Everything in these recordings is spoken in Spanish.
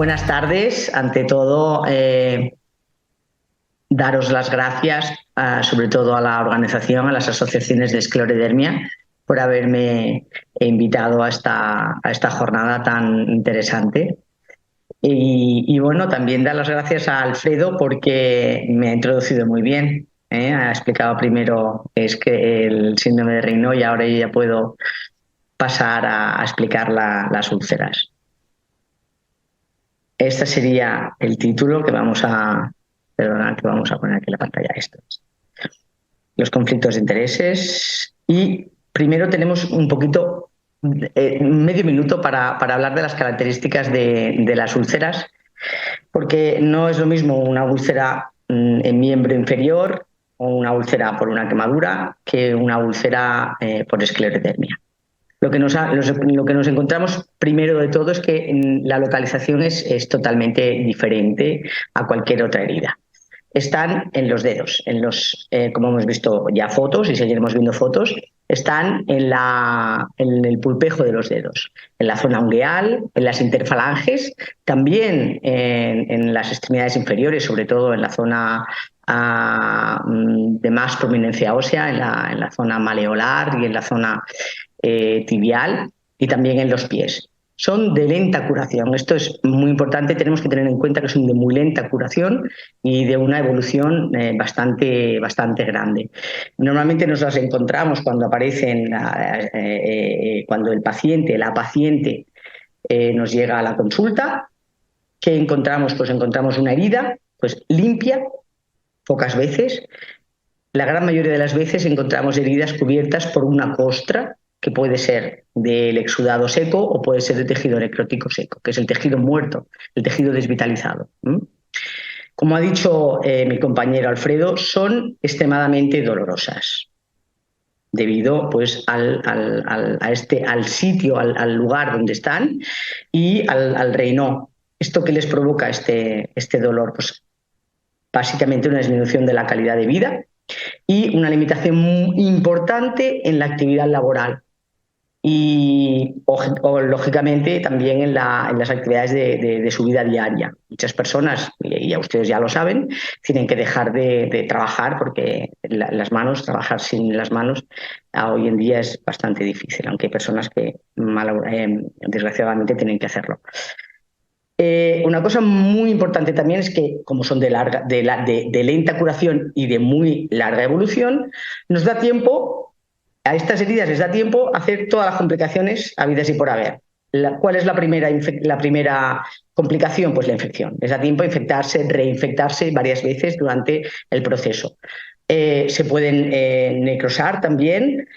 Buenas tardes. Ante todo, daros las gracias, sobre todo a la organización, a las asociaciones de esclerodermia, por haberme invitado a esta jornada tan interesante. Y bueno, también dar las gracias a Alfredo porque me ha introducido muy bien. Ha explicado primero es que el síndrome de Raynaud y ahora ya puedo pasar a explicar las úlceras. Este sería el título que vamos a poner aquí en la pantalla. Los conflictos de intereses. Y primero tenemos un poquito, medio minuto para hablar de las características de las úlceras, porque no es lo mismo una úlcera en miembro inferior o una úlcera por una quemadura que una úlcera por esclerodermia. Lo que nos encontramos primero de todo es que la localización es totalmente diferente a cualquier otra herida. Están en los dedos, como hemos visto ya fotos y seguiremos viendo fotos, están en el pulpejo de los dedos, en la zona ungueal, en las interfalanges, también en las extremidades inferiores, sobre todo en la zona de más prominencia ósea, en la zona maleolar y en la zona tibial, y también en los pies. Son de lenta curación. Esto es muy importante. Tenemos que tener en cuenta que son de muy lenta curación y de una evolución bastante grande. Normalmente nos las encontramos cuando aparecen, cuando la paciente nos llega a la consulta. ¿Qué encontramos? Pues encontramos una herida limpia, pocas veces. La gran mayoría de las veces encontramos heridas cubiertas por una costra, que puede ser del exudado seco o puede ser de tejido necrótico seco, que es el tejido muerto, el tejido desvitalizado. Como ha dicho mi compañero Alfredo, son extremadamente dolorosas, debido pues al sitio, al lugar donde están y al Raynaud. ¿Esto qué les provoca este dolor? Pues básicamente una disminución de la calidad de vida y una limitación muy importante en la actividad laboral y lógicamente también en las actividades de su vida diaria. Muchas personas, y a ustedes ya lo saben, tienen que dejar de trabajar porque trabajar sin las manos hoy en día es bastante difícil, aunque hay personas que desgraciadamente tienen que hacerlo. Una cosa muy importante también es que, como son de lenta curación y de muy larga evolución, nos da tiempo, a estas heridas les da tiempo a hacer todas las complicaciones habidas y por haber. ¿Cuál es la primera complicación? Pues la infección. Les da tiempo a infectarse, reinfectarse varias veces durante el proceso. Se pueden necrosar también,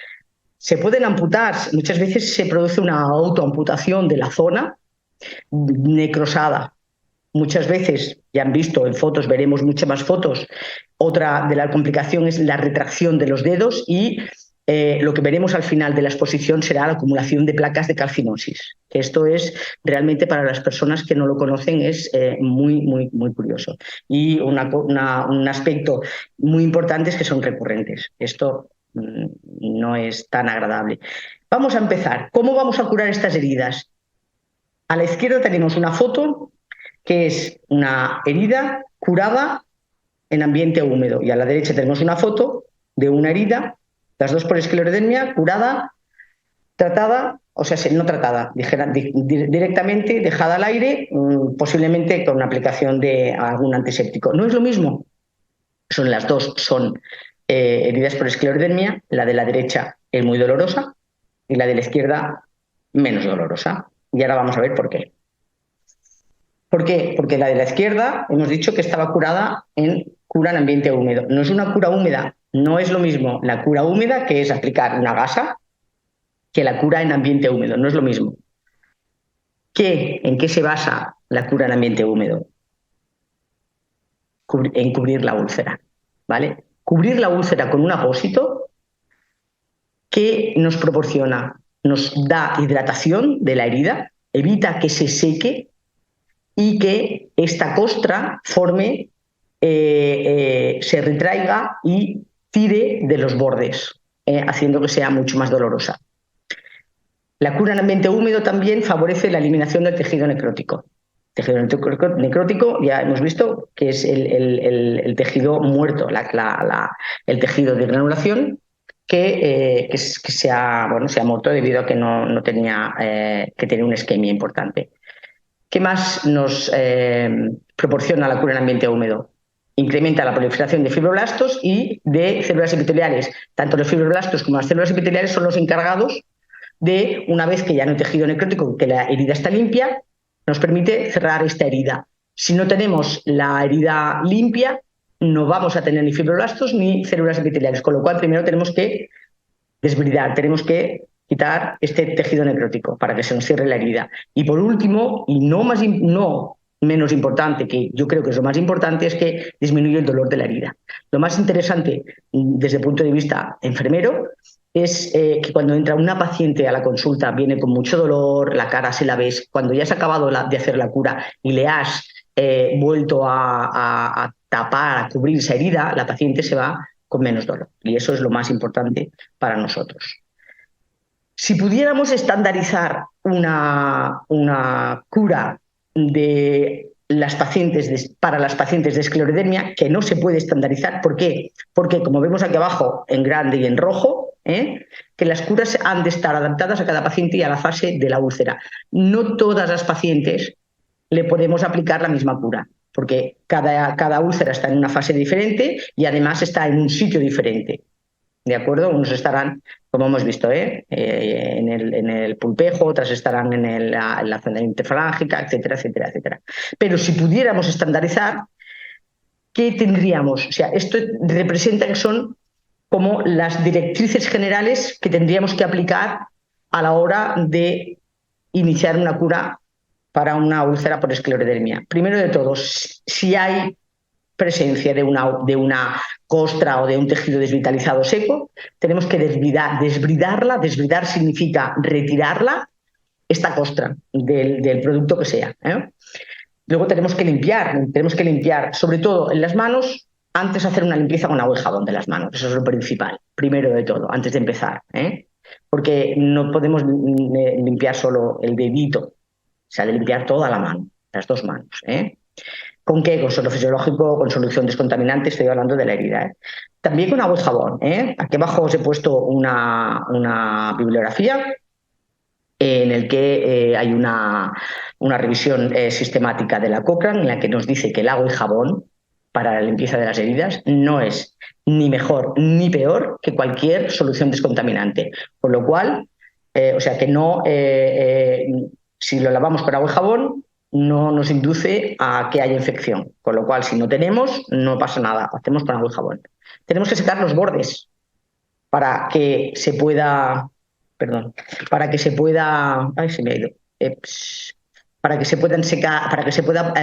se pueden amputar. Muchas veces se produce una autoamputación de la zona necrosada. Muchas veces, ya han visto en fotos, veremos muchas más fotos. Otra de la complicación es la retracción de los dedos y lo que veremos al final de la exposición será la acumulación de placas de calcinosis. Esto es realmente, para las personas que no lo conocen, es muy curioso. Y un aspecto muy importante es que son recurrentes. Esto no es tan agradable. Vamos a empezar. ¿Cómo vamos a curar estas heridas? A la izquierda tenemos una foto que es una herida curada en ambiente húmedo, y a la derecha tenemos una foto de una herida, las dos por esclerodermia, curada, tratada, o sea, no tratada, directamente dejada al aire, posiblemente con una aplicación de algún antiséptico. No es lo mismo. Las dos son heridas por esclerodermia. La de la derecha es muy dolorosa y la de la izquierda menos dolorosa. Y ahora vamos a ver por qué. ¿Por qué? Porque la de la izquierda hemos dicho que estaba curada en ambiente húmedo. No es una cura húmeda, no es lo mismo la cura húmeda, que es aplicar una gasa, que la cura en ambiente húmedo, no es lo mismo. ¿En qué se basa la cura en ambiente húmedo? En cubrir la úlcera, ¿vale? Cubrir la úlcera con un apósito que nos proporciona, nos da hidratación de la herida, evita que se seque y que esta costra se retraiga y tire de los bordes, haciendo que sea mucho más dolorosa. La cura en ambiente húmedo también favorece la eliminación del tejido necrótico. Tejido necrótico ya hemos visto que es el tejido muerto, el tejido de granulación que se ha muerto debido a que no tenía, que tenía una isquemia importante. ¿Qué más nos proporciona la cura en ambiente húmedo? Incrementa la proliferación de fibroblastos y de células epiteliales. Tanto los fibroblastos como las células epiteliales son los encargados de, una vez que ya no hay tejido necrótico, que la herida está limpia, nos permite cerrar esta herida. Si no tenemos la herida limpia, no vamos a tener ni fibroblastos ni células epiteliales, con lo cual primero tenemos que desbridar, tenemos que quitar este tejido necrótico para que se nos cierre la herida. Y por último, y no menos importante, que yo creo que es lo más importante, es que disminuye el dolor de la herida. Lo más interesante desde el punto de vista enfermero es que cuando entra una paciente a la consulta viene con mucho dolor, la cara se la ves, cuando ya has acabado de hacer la cura y le has vuelto a tapar, a cubrir esa herida, la paciente se va con menos dolor. Y eso es lo más importante para nosotros. Si pudiéramos estandarizar una cura de las pacientes para las pacientes de esclerodermia, que no se puede estandarizar. ¿Por qué? Porque, como vemos aquí abajo en grande y en rojo, que las curas han de estar adaptadas a cada paciente y a la fase de la úlcera. No todas las pacientes le podemos aplicar la misma cura, porque cada úlcera está en una fase diferente y además está en un sitio diferente. ¿De acuerdo? Unos estarán, como hemos visto, en el pulpejo, otras estarán en la zona interfalángica, etcétera, etcétera, etcétera. Pero si pudiéramos estandarizar, ¿qué tendríamos? O sea, esto representa que son como las directrices generales que tendríamos que aplicar a la hora de iniciar una cura para una úlcera por esclerodermia. Primero de todo, si hay presencia de una costra o de un tejido desvitalizado seco, tenemos que desbridarla. Desbridar significa retirarla, esta costra del producto que sea. Luego tenemos que limpiar, sobre todo en las manos, antes de hacer una limpieza con agua y jabón de las manos. Eso es lo principal, primero de todo, antes de empezar. Porque no podemos limpiar solo el dedito, se ha de limpiar toda la mano, las dos manos. ¿Con qué? Con suelo fisiológico, con solución descontaminante, estoy hablando de la herida. También con agua y jabón. Aquí abajo os he puesto una bibliografía en el que hay una revisión sistemática de la Cochrane en la que nos dice que el agua y jabón para la limpieza de las heridas no es ni mejor ni peor que cualquier solución descontaminante. Por lo cual, o sea que no, si lo lavamos con agua y jabón, no nos induce a que haya infección. Con lo cual, si no tenemos, no pasa nada, hacemos con agua y jabón. Tenemos que secar los bordes para que se pueda, ay, se me ha ido, para que se puedan secar, para que se pueda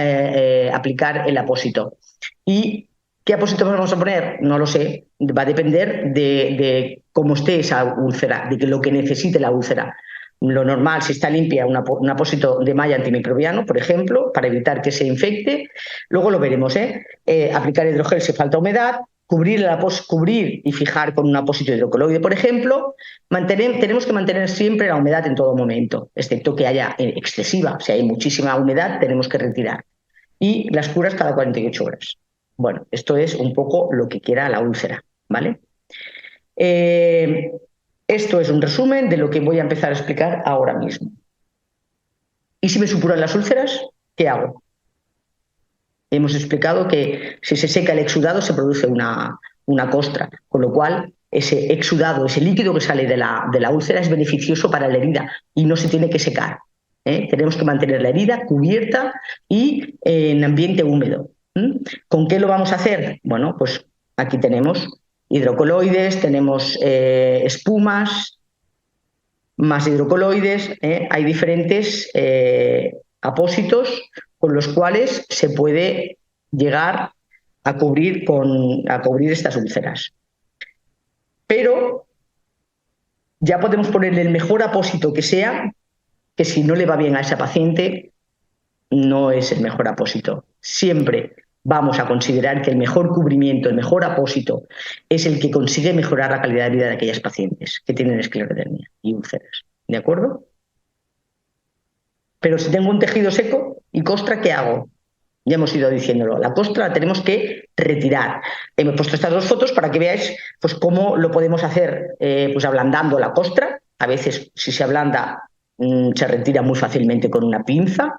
aplicar el apósito. ¿Y qué apósito vamos a poner? No lo sé, va a depender de cómo esté esa úlcera, de lo que necesite la úlcera. Lo normal, si está limpia, un apósito de malla antimicrobiano, por ejemplo, para evitar que se infecte. Luego lo veremos, aplicar hidrogel si falta humedad, cubrir y fijar con un apósito hidrocoloide, por ejemplo. Tenemos que mantener siempre la humedad en todo momento, excepto que haya excesiva. Si hay muchísima humedad, tenemos que retirar. Y las curas cada 48 horas. Bueno, esto es un poco lo que quiera la úlcera, ¿vale? Esto es un resumen de lo que voy a empezar a explicar ahora mismo. ¿Y si me supuran las úlceras? ¿Qué hago? Hemos explicado que si se seca el exudado se produce una costra, con lo cual ese exudado, ese líquido que sale de la úlcera es beneficioso para la herida y no se tiene que secar. Tenemos que mantener la herida cubierta y en ambiente húmedo. ¿Con qué lo vamos a hacer? Bueno, pues aquí tenemos hidrocoloides, tenemos espumas, más hidrocoloides, hay diferentes apósitos con los cuales se puede llegar a cubrir estas úlceras. Pero ya podemos ponerle el mejor apósito que sea, que si no le va bien a esa paciente, no es el mejor apósito. Siempre vamos a considerar que el mejor cubrimiento, el mejor apósito, es el que consigue mejorar la calidad de vida de aquellas pacientes que tienen esclerodermia y úlceras. ¿De acuerdo? Pero si tengo un tejido seco y costra, ¿qué hago? Ya hemos ido diciéndolo. La costra la tenemos que retirar. Hemos puesto estas dos fotos para que veáis pues, cómo lo podemos hacer pues ablandando la costra. A veces, si se ablanda, se retira muy fácilmente con una pinza,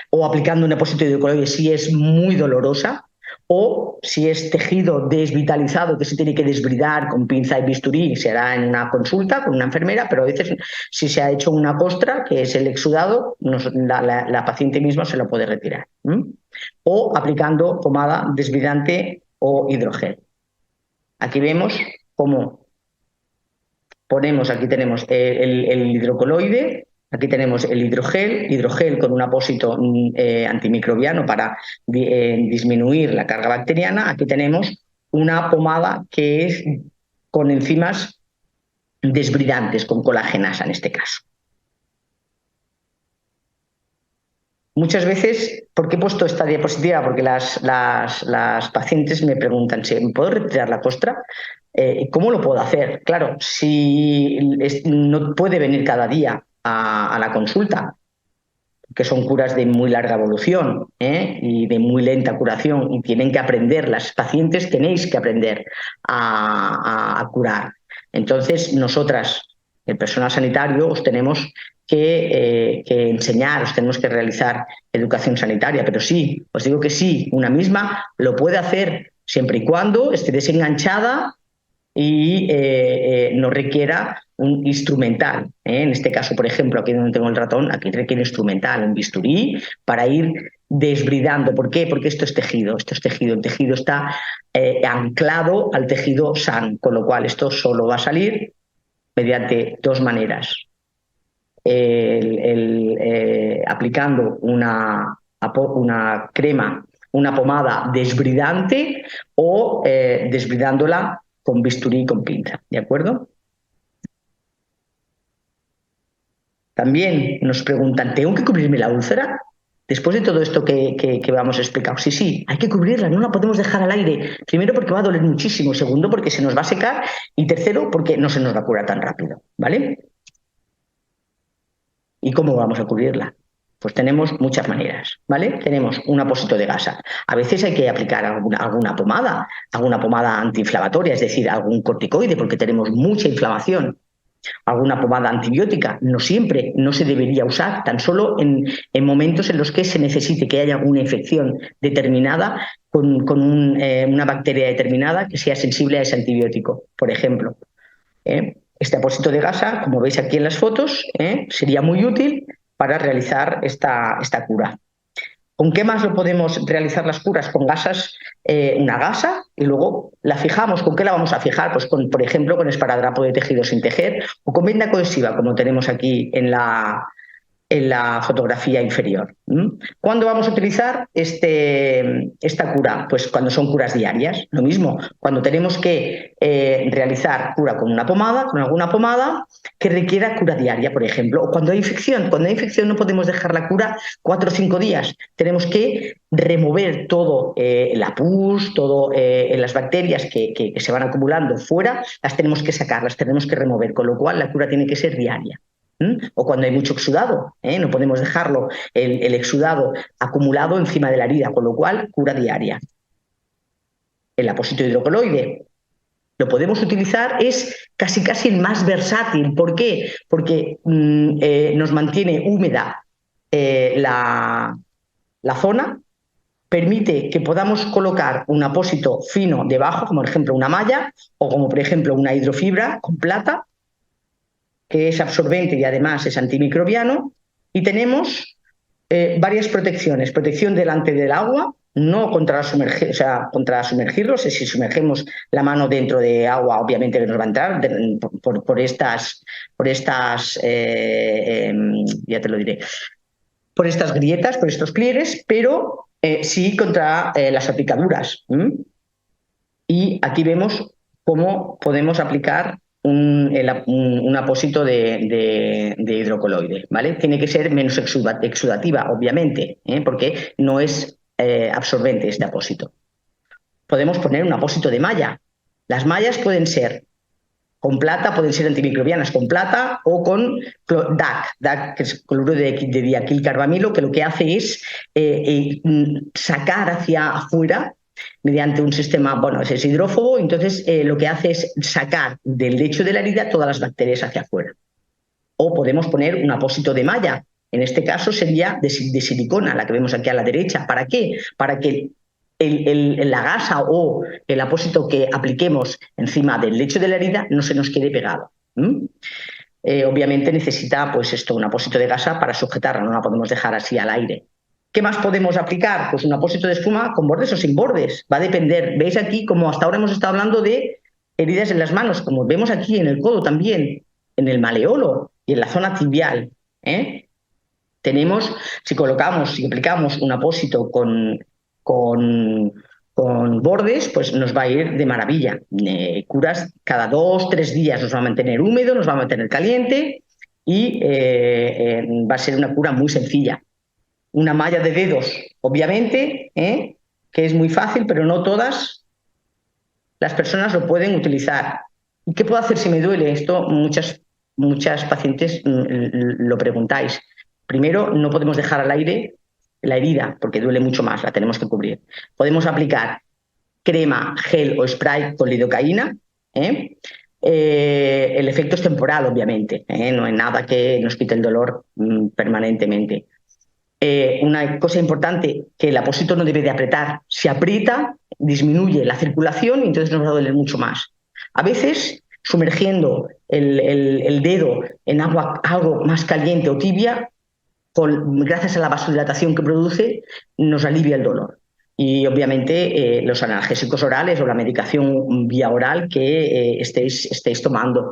o aplicando un apósito hidrocoloide si es muy dolorosa, o si es tejido desvitalizado que se tiene que desbridar con pinza y bisturí, se hará en una consulta con una enfermera, pero a veces si se ha hecho una costra, que es el exudado, la paciente misma se lo puede retirar. O aplicando pomada desbridante o hidrogel. Aquí vemos cómo ponemos, aquí tenemos el hidrocoloide, aquí tenemos el hidrogel con un apósito antimicrobiano para disminuir la carga bacteriana. Aquí tenemos una pomada que es con enzimas desbridantes, con colagenasa en este caso. Muchas veces, ¿por qué he puesto esta diapositiva? Porque las pacientes me preguntan, ¿me puedo retirar la costra? ¿Cómo lo puedo hacer? Claro, si no puede venir cada día a la consulta, que son curas de muy larga evolución y de muy lenta curación, y tienen que aprender, las pacientes tenéis que aprender a curar. Entonces, nosotras, el personal sanitario, os tenemos que enseñar, os tenemos que realizar educación sanitaria, pero sí, os digo que sí, una misma lo puede hacer siempre y cuando esté desenganchada y no requiera un instrumental. En este caso, por ejemplo, aquí donde tengo el ratón, aquí requiere instrumental, un bisturí, para ir desbridando. ¿Por qué? Porque esto es tejido, el tejido está anclado al tejido sano, con lo cual esto solo va a salir mediante dos maneras. Aplicando una crema, una pomada desbridante o desbridándola con bisturí y con pinza, ¿de acuerdo? También nos preguntan, ¿tengo que cubrirme la úlcera? Después de todo esto que vamos a explicar, sí, hay que cubrirla, no la podemos dejar al aire. Primero porque va a doler muchísimo, segundo porque se nos va a secar y tercero porque no se nos va a curar tan rápido, ¿vale? ¿Y cómo vamos a cubrirla? Pues tenemos muchas maneras, ¿vale? Tenemos un apósito de gasa. A veces hay que aplicar alguna pomada antiinflamatoria, es decir, algún corticoide, porque tenemos mucha inflamación. Alguna pomada antibiótica, no siempre, no se debería usar, tan solo en momentos en los que se necesite que haya una infección determinada con una bacteria determinada que sea sensible a ese antibiótico, por ejemplo. Este apósito de gasa, como veis aquí en las fotos, sería muy útil para realizar esta cura. ¿Con qué más lo podemos realizar las curas? Con gasas, una gasa, y luego la fijamos. ¿Con qué la vamos a fijar? Pues por ejemplo, con esparadrapo de tejido sin tejer o con venda cohesiva, como tenemos aquí en la fotografía inferior. ¿Cuándo vamos a utilizar esta cura? Pues cuando son curas diarias. Lo mismo, cuando tenemos que realizar cura con una pomada, con alguna pomada que requiera cura diaria, por ejemplo. O cuando hay infección. Cuando hay infección no podemos dejar la cura 4 o 5 días. Tenemos que remover todo la pus, todo las bacterias que se van acumulando fuera, las tenemos que sacar, las tenemos que remover, con lo cual la cura tiene que ser diaria. O cuando hay mucho exudado, no podemos dejarlo el exudado acumulado encima de la herida, con lo cual cura diaria. El apósito hidrocoloide lo podemos utilizar, es casi el más versátil. ¿Por qué? Porque nos mantiene húmeda la zona, permite que podamos colocar un apósito fino debajo, como por ejemplo una malla o como por ejemplo una hidrofibra con plata, que es absorbente y además es antimicrobiano, y tenemos varias protecciones. Protección delante del agua, no contra sumergirlo. Si sumergimos la mano dentro de agua, obviamente que nos va a entrar por estas ya te lo diré, por estas grietas, por estos pliegues, pero sí contra las salpicaduras. Y aquí vemos cómo podemos aplicar un apósito de hidrocoloide, ¿vale? Tiene que ser menos exudativa, obviamente, porque no es absorbente este apósito. Podemos poner un apósito de malla. Las mallas pueden ser con plata, pueden ser antimicrobianas con plata o con DAC, que es cloruro de diaquilcarbamilo, que lo que hace es sacar hacia afuera mediante un sistema, bueno, es hidrófobo, entonces lo que hace es sacar del lecho de la herida todas las bacterias hacia afuera. O podemos poner un apósito de malla, en este caso sería de silicona, la que vemos aquí a la derecha. ¿Para qué? Para que la gasa o el apósito que apliquemos encima del lecho de la herida no se nos quede pegado. Obviamente necesita pues esto, un apósito de gasa para sujetarla, no la podemos dejar así al aire. ¿Qué más podemos aplicar? Pues un apósito de espuma con bordes o sin bordes. Va a depender. Veis aquí como hasta ahora hemos estado hablando de heridas en las manos, como vemos aquí en el codo también, en el maleolo y en la zona tibial. Tenemos, si aplicamos un apósito con bordes, pues nos va a ir de maravilla. Curas cada 2-3 días, nos va a mantener húmedo, nos va a mantener caliente y va a ser una cura muy sencilla. Una malla de dedos, obviamente, que es muy fácil, pero no todas las personas lo pueden utilizar. ¿Y qué puedo hacer si me duele? Esto muchas pacientes lo preguntáis. Primero, no podemos dejar al aire la herida, porque duele mucho más, la tenemos que cubrir. Podemos aplicar crema, gel o spray con lidocaína. El efecto es temporal, obviamente, no hay nada que nos quite el dolor permanentemente. Una cosa importante, que el apósito no debe de apretar. Si aprieta, disminuye la circulación y entonces nos va a doler mucho más. A veces, sumergiendo el dedo en algo más caliente o tibia, gracias a la vasodilatación que produce, nos alivia el dolor. Y obviamente los analgésicos orales o la medicación vía oral que estéis tomando.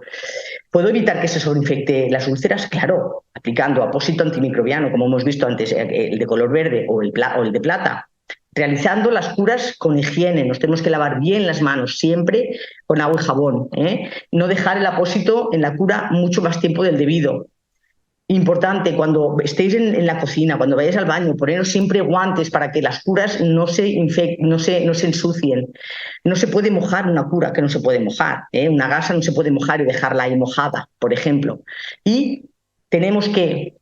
¿Puedo evitar que se sobreinfecte las úlceras? Claro, aplicando apósito antimicrobiano, como hemos visto antes, el de color verde o el de plata. Realizando las curas con higiene, nos tenemos que lavar bien las manos, siempre con agua y jabón. No dejar el apósito en la cura mucho más tiempo del debido. Importante, cuando estéis en la cocina, cuando vayáis al baño, poneros siempre guantes para que las curas no se ensucien. No se puede mojar una cura, que no se puede mojar. Una gasa no se puede mojar y dejarla ahí mojada, por ejemplo. Y tenemos que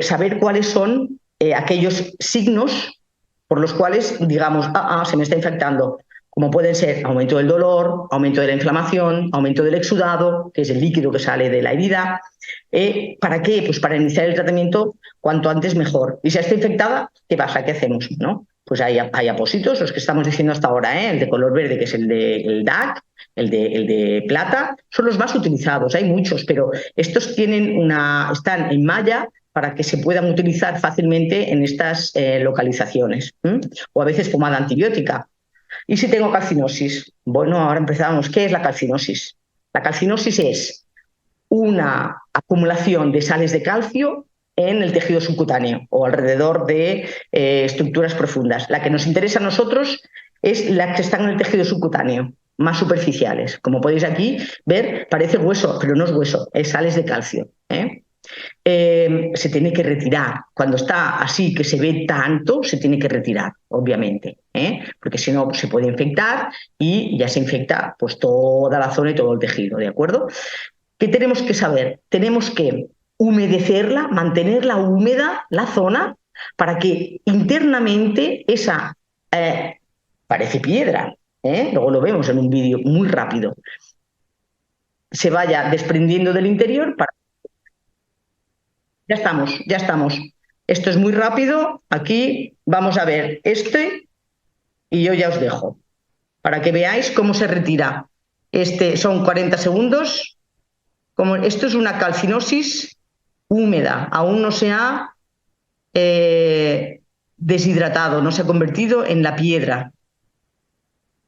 saber cuáles son aquellos signos por los cuales digamos, se me está infectando, como pueden ser aumento del dolor, aumento de la inflamación, aumento del exudado, que es el líquido que sale de la herida. ¿Para qué? Pues para iniciar el tratamiento cuanto antes mejor. Y si está infectada, ¿qué pasa? ¿Qué hacemos? ¿No? Pues hay apósitos, los que estamos diciendo hasta ahora, el de color verde, que es el DAC, el de plata, son los más utilizados, hay muchos, pero estos están en malla para que se puedan utilizar fácilmente en estas localizaciones. O a veces pomada antibiótica. ¿Y si tengo calcinosis? Bueno, ahora empezamos. ¿Qué es la calcinosis? La calcinosis es una acumulación de sales de calcio en el tejido subcutáneo o alrededor de estructuras profundas. La que nos interesa a nosotros es la que está en el tejido subcutáneo, más superficiales. Como podéis aquí ver, parece hueso, pero no es hueso, es sales de calcio. Se tiene que retirar. Cuando está así, que se ve tanto, se tiene que retirar, obviamente, porque si no se puede infectar y ya se infecta pues toda la zona y todo el tejido, ¿de acuerdo? ¿Qué tenemos que saber? Tenemos que humedecerla, mantenerla húmeda, la zona, para que internamente esa, parece piedra, luego lo vemos en un vídeo muy rápido, se vaya desprendiendo del interior para... Ya estamos. Esto es muy rápido. Aquí vamos a ver y yo ya os dejo para que veáis cómo se retira. Son 40 segundos. Esto es una calcinosis húmeda, aún no se ha deshidratado, no se ha convertido en la piedra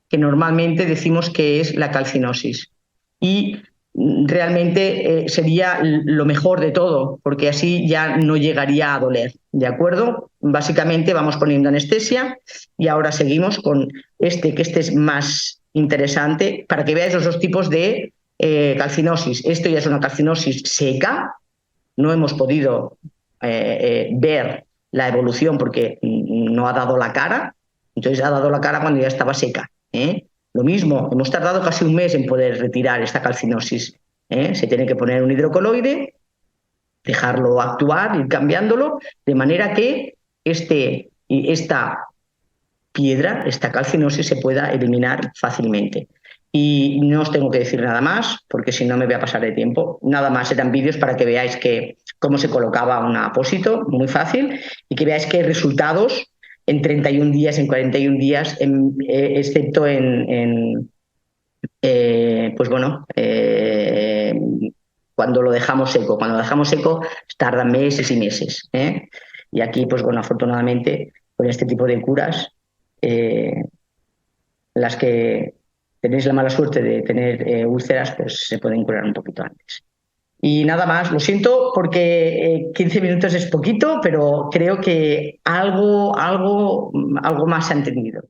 que normalmente decimos que es la calcinosis. Y realmente sería lo mejor de todo, porque así ya no llegaría a doler, ¿de acuerdo? Básicamente vamos poniendo anestesia y ahora seguimos con que este es más interesante, para que veáis los dos tipos de calcinosis. Esto ya es una calcinosis seca, no hemos podido ver la evolución porque no ha dado la cara, entonces ha dado la cara cuando ya estaba seca. Lo mismo, hemos tardado casi un mes en poder retirar esta calcinosis. Se tiene que poner un hidrocoloide, dejarlo actuar, ir cambiándolo, de manera que esta piedra, esta calcinosis, se pueda eliminar fácilmente. Y no os tengo que decir nada más, porque si no me voy a pasar de tiempo. Nada más, eran vídeos para que veáis cómo se colocaba un apósito, muy fácil, y que veáis que hay resultados en 31 días, en 41 días, excepto pues bueno, cuando lo dejamos seco. Cuando lo dejamos seco tardan meses y meses. Y aquí, pues bueno, afortunadamente, con este tipo de curas, las que tenéis la mala suerte de tener úlceras, pues se pueden curar un poquito antes. Y nada más, lo siento porque 15 minutos es poquito, pero creo que algo más se ha entendido.